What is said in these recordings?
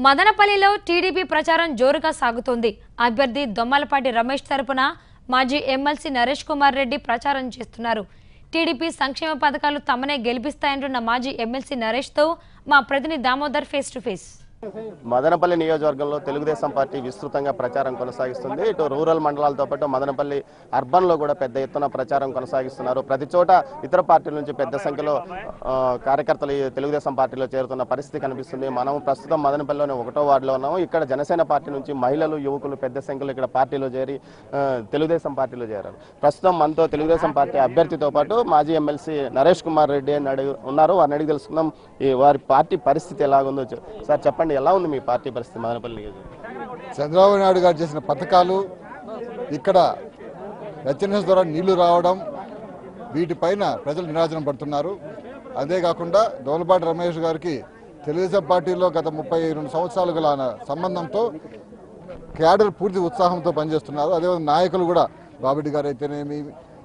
మదనపల్లిలో టీడీపీ ప్రచారం జోరుగా సాగుతోంది. అభ్యర్థి దొమ్మలపాటి రమేష్ తరపున మాజీ ఎమ్మెల్సీ నరేష్ కుమార్ రెడ్డి ప్రచారం చేస్తున్నారు. టీడీపీ సంక్షేమ పథకాలు తమనే గెలిపిస్తాయంటున్న మాజీ ఎమ్మెల్సీ నరేష్తో మా ప్రతినిధి Damodar face to face. Madanapalle నియోజకవర్గంలో తెలుగుదేశం పార్టీ విస్తృతంగా ప్రచారం కొనసాగిస్తుంది. ఇటు రూరల్ మండలాలతో పాటు మదనపల్లి అర్బన్లో కూడా పెద్ద ఎత్తున ప్రచారం కొనసాగిస్తున్నారు. ప్రతి చోట ఇతర పార్టీల నుంచి పెద్ద సంఖ్యలో కార్యకర్తలు తెలుగుదేశం పార్టీలో చేరుతున్న పరిస్థితి కనిపిస్తుంది. మనం ప్రస్తుతం మదనపల్లిలోని 1వ వార్డులో ఉన్నాము. ఇక్కడ జనసేన పార్టీ నుంచి మహిళలు, యువకులు పెద్ద సంఖ్యలో ఇక్కడ పార్టీలో చేరి తెలుగుదేశం పార్టీలో చేరారు. ప్రస్తుతం మనతో తెలుగుదేశం పార్టీ అభ్యర్థితో పాటు మాజీ ఎమ్మెల్సీ నరేష్ కుమార్ రెడ్డి అని ఉన్నారు. వారిని అడిగి తెలుసుకుందాం వారి పార్టీ పరిస్థితి ఎలాగుందో. సార్ చెప్పండి, ఎలా ఉంది మీ పార్టీ పరిస్థితి మదనపల్లి? చంద్రబాబు నాయుడు గారు చేసిన పథకాలు, ఇక్కడ హెచ్ఎన్ఎస్ ద్వారా నీళ్లు రావడం, వీటిపైన ప్రజలు నిరాజనం పడుతున్నారు. అదేకాకుండా దొమ్మలపాటి రమేష్ గారికి తెలుగుదేశం పార్టీలో గత 32 సంవత్సరాలు గల సంబంధంతో క్యాడర్ పూర్తి ఉత్సాహంతో పనిచేస్తున్నారు. అదేవిధంగా నాయకులు కూడా బాబిరెడ్డి గారు అయితేనేమి,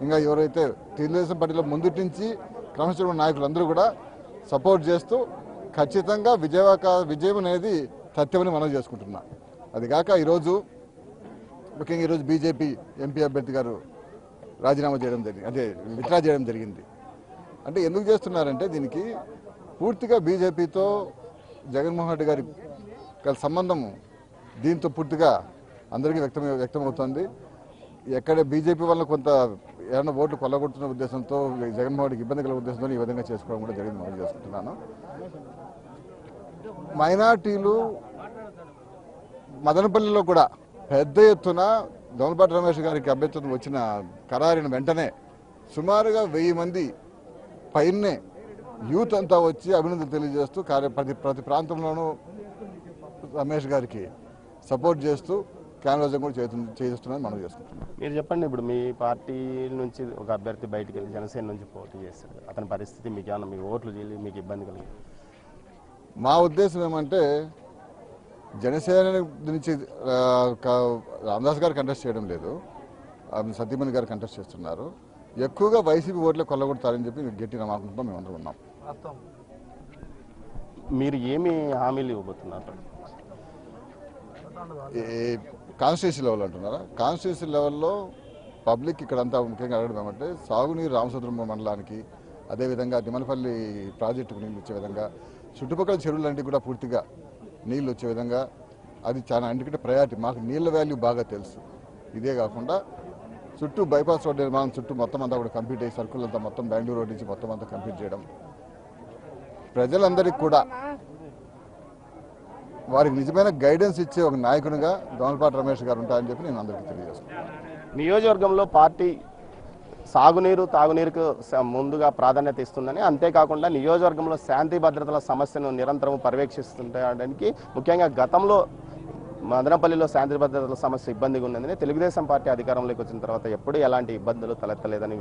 ఇంకా ఎవరైతే తెలుగుదేశం పార్టీలో ముందు నుంచి క్రమశిక్షణ నాయకులందరూ కూడా సపోర్ట్ చేస్తూ ఖచ్చితంగా విజయం అనేది సత్యమని మనం చేసుకుంటున్నాం. అది కాక ఈరోజు ముఖ్యంగా ఈరోజు బీజేపీ ఎంపీ అభ్యర్థి గారు రాజీనామా చేయడం జరిగింది, అదే విత్డ్రా చేయడం జరిగింది. అంటే ఎందుకు చేస్తున్నారంటే దీనికి పూర్తిగా బీజేపీతో జగన్మోహన్ రెడ్డి గారి సంబంధం దీంతో పూర్తిగా అందరికీ వ్యక్తమవుతుంది. ఎక్కడ బీజేపీ వల్ల కొంత ఏమైనా ఓట్లు కొల్లగొడుతున్న ఉద్దేశంతో జగన్మోహన్ రెడ్డికి ఇబ్బంది కలిగే ఉద్దేశంతో ఈ విధంగా చేసుకోవడం కూడా జరిగింది మనం చేసుకుంటున్నాను. మైనార్టీలు మదనపల్లిలో కూడా పెద్ద ఎత్తున దొమ్మలపాటి రమేష్ గారికి అభ్యర్థిత్వం వచ్చిన ఖరారిన వెంటనే సుమారుగా 1000 మంది పైనే యూత్ అంతా వచ్చి అభినందనలు తెలియజేస్తూ ప్రతి ప్రాంతంలోనూ రమేష్ గారికి సపోర్ట్ చేస్తూ క్యాన్వాసింగ్ కూడా చేస్తున్నారని మనం చేసుకుంటున్నాం. మీరు చెప్పండి, ఇప్పుడు మీ పార్టీ నుంచి ఒక అభ్యర్థి బయటికి వెళ్ళి జనసేన నుంచి పోటీ చేస్తారు, అతని పరిస్థితి మీకు ఏమన్నా, మీ ఓట్లు చేయాలి, మీకు ఇబ్బంది కలిగి? మా ఉద్దేశం ఏమంటే జనసేన నుంచి రామదాస్ గారు కంటెస్ట్ చేయడం లేదు, సతీమణి గారు కంటెస్ట్ చేస్తున్నారు. ఎక్కువగా వైసీపీ ఓట్లే కొల్లగొడతారని చెప్పి గట్టి నమ్మకంతో మేమందరం ఉన్నాం. మీరు ఏమి హామీలు ఇవ్వబోతున్నారు? కాన్స్టిట్యూన్సీ లెవెల్ అంటున్నారా? కాన్స్టిట్యూన్సీ లెవెల్లో పబ్లిక్ ఇక్కడంతా ముఖ్యంగా అడగడం ఏమంటే సాగునీరు రామసముద్రం మండలానికి, అదేవిధంగా దిమనపల్లి ప్రాజెక్టుకు నీళ్ళు వచ్చే విధంగా, చుట్టుపక్కల చెరువులంటికి కూడా పూర్తిగా నీళ్ళు వచ్చే విధంగా, అది చాలా ఎందుకంటే ప్రయారిటీ. మాకు నీళ్ళ వాల్యూ బాగా తెలుసు. ఇదే కాకుండా చుట్టూ బైపాస్ రోడ్ నిర్మాణం చుట్టూ మొత్తం అంతా కూడా కంప్లీట్ అయ్యి సర్కుల్ అంతా మొత్తం బెంగళూరు రోడ్ నుంచి మొత్తం అంతా కంప్లీట్ చేయడం, ప్రజలందరికీ కూడా వారికి నిజమైన గైడెన్స్ ఇచ్చే ఒక నాయకునిగా దొమ్మలపాటి రమేష్ గారు ఉంటారని చెప్పి నేను అందరికీ తెలియజేస్తున్నాను. నియోజకవర్గంలో పార్టీ సాగునీరు, తాగునీరుకు ముందుగా ప్రాధాన్యత ఇస్తుందని, అంతేకాకుండా నియోజకవర్గంలో శాంతి భద్రతల సమస్యను నిరంతరం పర్యవేక్షిస్తుండడానికి, ముఖ్యంగా గతంలో మదనపల్లిలో శాంతి భద్రతల సమస్య ఇబ్బందిగా ఉన్నదని తెలుగుదేశం పార్టీ అధికారంలోకి వచ్చిన తర్వాత ఎప్పుడూ ఎలాంటి ఇబ్బందులు తలెత్తలేదని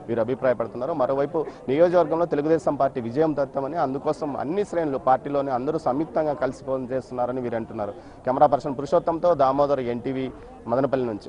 వీరు అభిప్రాయపడుతున్నారు. మరోవైపు నియోజకవర్గంలో తెలుగుదేశం పార్టీ విజయం దత్తమని, అందుకోసం అన్ని శ్రేణులు పార్టీలోని అందరూ సంయుక్తంగా కలిసి పనిచేస్తున్నారని వీరు అంటున్నారు. కెమెరా పర్సన్ పురుషోత్తంతో దామోదర్, ఎన్టీవీ, మదనపల్లి నుంచి.